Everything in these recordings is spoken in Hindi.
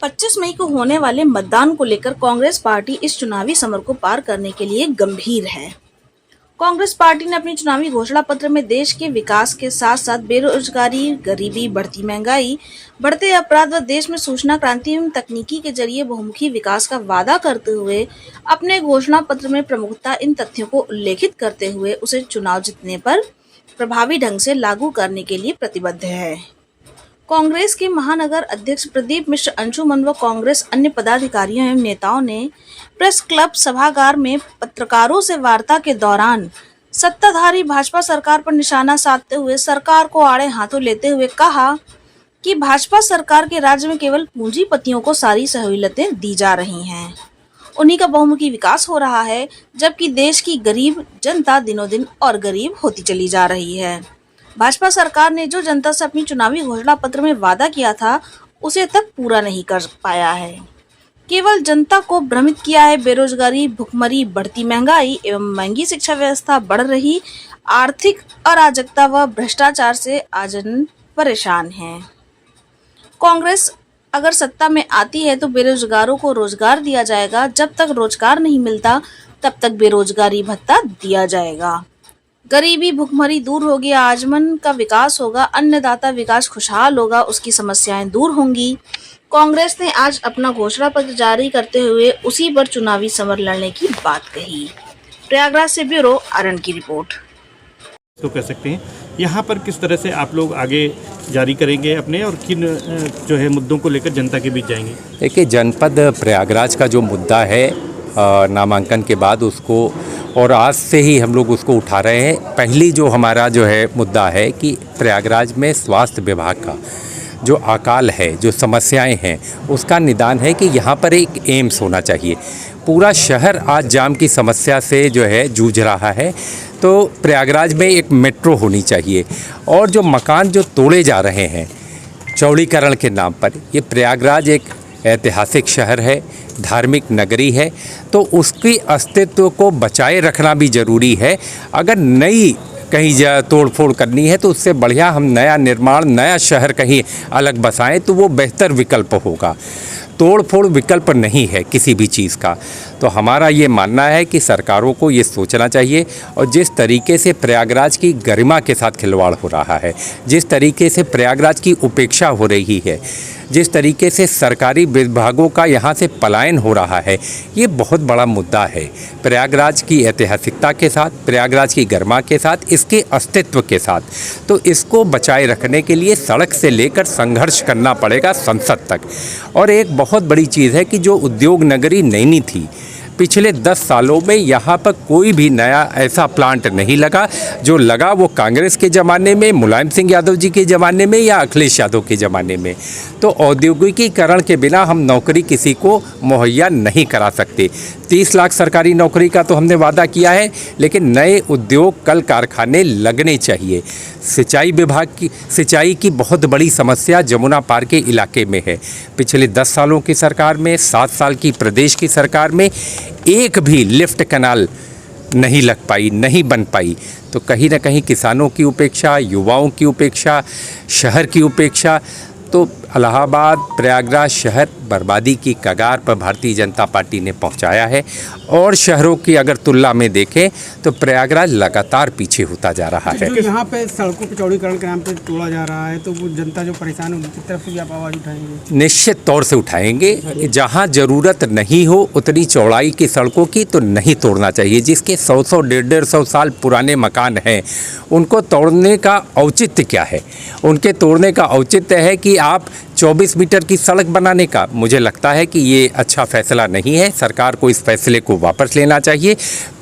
25 मई को होने वाले मतदान को लेकर कांग्रेस पार्टी इस चुनावी समर को पार करने के लिए गंभीर है। कांग्रेस पार्टी ने अपनी चुनावी घोषणा पत्र में देश के विकास के साथ साथ बेरोजगारी, गरीबी, बढ़ती महंगाई, बढ़ते अपराध व देश में सूचना क्रांति एवं तकनीकी के जरिए बहुमुखी विकास का वादा करते हुए अपने घोषणा पत्र में प्रमुखता इन तथ्यों को उल्लेखित करते हुए उसे चुनाव जीतने पर प्रभावी ढंग से लागू करने के लिए प्रतिबद्ध है। कांग्रेस के महानगर अध्यक्ष प्रदीप मिश्र, अंशुमन व कांग्रेस अन्य पदाधिकारियों एवं नेताओं ने प्रेस क्लब सभागार में पत्रकारों से वार्ता के दौरान सत्ताधारी भाजपा सरकार पर निशाना साधते हुए सरकार को आड़े हाथों लेते हुए कहा कि भाजपा सरकार के राज्य में केवल पूंजीपतियों को सारी सहूलियतें दी जा रही हैं, उन्हीं का बहुमुखी विकास हो रहा है, जबकि देश की गरीब जनता दिनों दिन और गरीब होती चली जा रही है। भाजपा सरकार ने जो जनता से अपनी चुनावी घोषणा पत्र में वादा किया था उसे तक पूरा नहीं कर पाया है, केवल जनता को भ्रमित किया है। बेरोजगारी, भुखमरी, बढ़ती महंगाई एवं महंगी शिक्षा व्यवस्था, बढ़ रही आर्थिक अराजकता व भ्रष्टाचार से आजन परेशान है। कांग्रेस अगर सत्ता में आती है तो बेरोजगारों को रोजगार दिया जाएगा, जब तक रोजगार नहीं मिलता तब तक बेरोजगारी भत्ता दिया जाएगा। गरीबी, भुखमरी दूर होगी, आजमन का विकास होगा, अन्नदाता विकास खुशहाल होगा, उसकी समस्याएं दूर होंगी। कांग्रेस ने आज अपना घोषणा पत्र जारी करते हुए उसी पर चुनावी समर लड़ने की बात कही। प्रयागराज से ब्यूरो आरएन की रिपोर्ट। तो कह सकते हैं यहाँ पर किस तरह से आप लोग आगे जारी करेंगे अपने, और किन जो है मुद्दों को लेकर जनता के बीच जाएंगे? देखिए, जनपद प्रयागराज का जो मुद्दा है नामांकन के बाद उसको, और आज से ही हम लोग उसको उठा रहे हैं। पहली जो हमारा जो है मुद्दा है कि प्रयागराज में स्वास्थ्य विभाग का जो अकाल है, जो समस्याएं हैं, उसका निदान है कि यहाँ पर एक एम्स होना चाहिए। पूरा शहर आज जाम की समस्या से जो है जूझ रहा है, तो प्रयागराज में एक मेट्रो होनी चाहिए। और जो मकान जो तोड़े जा रहे हैं चौड़ीकरण के नाम पर, ये प्रयागराज एक ऐतिहासिक शहर है, धार्मिक नगरी है, तो उसकी अस्तित्व को बचाए रखना भी ज़रूरी है। अगर नई कहीं तोड़ फोड़ करनी है तो उससे बढ़िया हम नया निर्माण, नया शहर कहीं अलग बसाएं तो वो बेहतर विकल्प होगा। तोड़ फोड़ विकल्प नहीं है किसी भी चीज़ का। तो हमारा ये मानना है कि सरकारों को ये सोचना चाहिए, और जिस तरीके से प्रयागराज की गरिमा के साथ खिलवाड़ हो रहा है, जिस तरीके से प्रयागराज की उपेक्षा हो रही है, जिस तरीके से सरकारी विभागों का यहाँ से पलायन हो रहा है, ये बहुत बड़ा मुद्दा है। प्रयागराज की ऐतिहासिकता के साथ, प्रयागराज की गरिमा के साथ, इसके अस्तित्व के साथ, तो इसको बचाए रखने के लिए सड़क से लेकर संघर्ष करना पड़ेगा संसद तक। और एक बहुत बड़ी चीज़ है कि जो उद्योग नगरी नैनी थी, पिछले 10 सालों में यहाँ पर कोई भी नया ऐसा प्लांट नहीं लगा। जो लगा वो कांग्रेस के ज़माने में, मुलायम सिंह यादव जी के ज़माने में या अखिलेश यादव के ज़माने में। तो औद्योगिकीकरण के बिना हम नौकरी किसी को मुहैया नहीं करा सकते। 30 लाख सरकारी नौकरी का तो हमने वादा किया है, लेकिन नए उद्योग, कल कारखाने लगने चाहिए। सिंचाई विभाग की, सिंचाई की बहुत बड़ी समस्या जमुना पार के इलाके में है। पिछले 10 सालों की सरकार में, 7 साल की प्रदेश की सरकार में एक भी लिफ्ट कैनाल नहीं लग पाई, नहीं बन पाई। तो कहीं ना कहीं किसानों की उपेक्षा, युवाओं की उपेक्षा, शहर की उपेक्षा, तो इलाहाबाद, प्रयागराज शहर बर्बादी की कगार पर भारतीय जनता पार्टी ने पहुंचाया है। और शहरों की अगर तुलना में देखें तो प्रयागराज लगातार पीछे होता जा रहा है। जो यहाँ पे सड़कों पे चौड़ीकरण के नाम पे तोड़ा जा रहा है, तो वो जनता जो परेशान है उनकी तरफ से भी आप आवाज़ उठाएंगे? निश्चित तौर से उठाएंगे। जहाँ ज़रूरत नहीं हो उतनी चौड़ाई की सड़कों की तो नहीं तोड़ना चाहिए। जिसके 100-100, 150 साल पुराने मकान हैं, उनको तोड़ने का औचित्य क्या है? उनके तोड़ने का औचित्य है कि आप 24 मीटर की सड़क बनाने का। मुझे लगता है कि ये अच्छा फैसला नहीं है। सरकार को इस फैसले को वापस लेना चाहिए।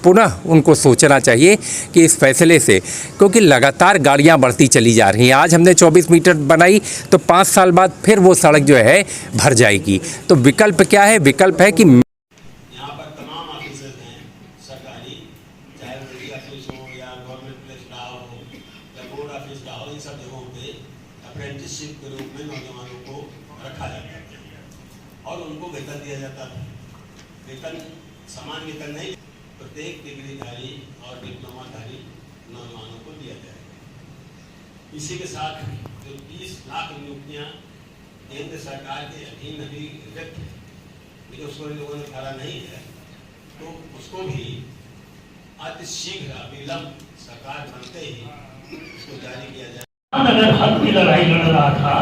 पुनः उनको सोचना चाहिए कि इस फैसले से, क्योंकि लगातार गाड़ियां बढ़ती चली जा रही हैं। आज हमने 24 मीटर बनाई तो 5 साल बाद फिर वो सड़क जो है भर जाएगी। तो विकल्प क्या है? विकल्प है कि यहाँ पर तमाम ऑफिस हैं सरकारी, चाहे रेडी ऑफिस हो या गवर्नमेंट प्लेस का हो या बोर्ड ऑफिस का हो, इन सब जगहों पे अप्रेंटिसशिप के रूप में नौजवानों को रखा जाता है और उनको वेतन दिया जाता है। वेतन समान वेतन नहीं, प्रत्येक डिग्रीधारी और डिप्लोमाधारी नौजवानों को दिया जाएगा। इसी के साथ जो 30 लाख नियुक्तियाँ केंद्र सरकार के अधीन अभी व्यक्ति है, उसको लोगों ने करा नहीं है, तो उसको भी अतिशीघ्र अविलंब सरकार बनते ही उसको जारी किया जाए। अगर हक की लड़ाई लड़ रहा था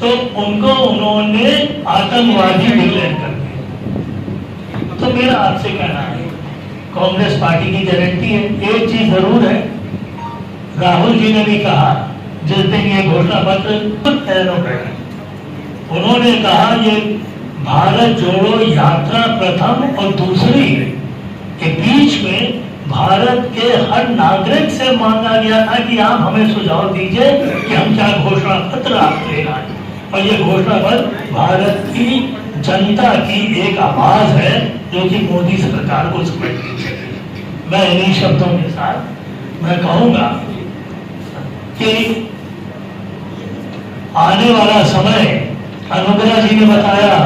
तो उनको उन्होंने आतंकवादी डिक्लेयर कर दिया। तो मेरा आपसे कहना है, कांग्रेस पार्टी की गारंटी है, एक चीज जरूर है, राहुल जी ने भी कहा जिस दिन ये घोषणा पत्र उन्होंने कहा ये भारत जोड़ो यात्रा प्रथम और दूसरी के बीच में भारत के हर नागरिक से मांगा गया था कि आप हमें सुझाव दीजिए कि हम क्या घोषणा पत्र आप लेना है, और ये घोषणा पत्र भारत की जनता की एक आवाज है जो कि मोदी सरकार को समझनी चाहिए। मैं इन्हीं शब्दों के साथ मैं कहूंगा कि आने वाला समय, अनुग्रह जी ने बताया,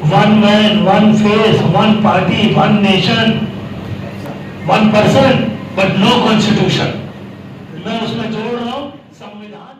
one man one face, one party one nation, one person but no constitution. मैं उसमें जोड़ रहा हूं संविधान।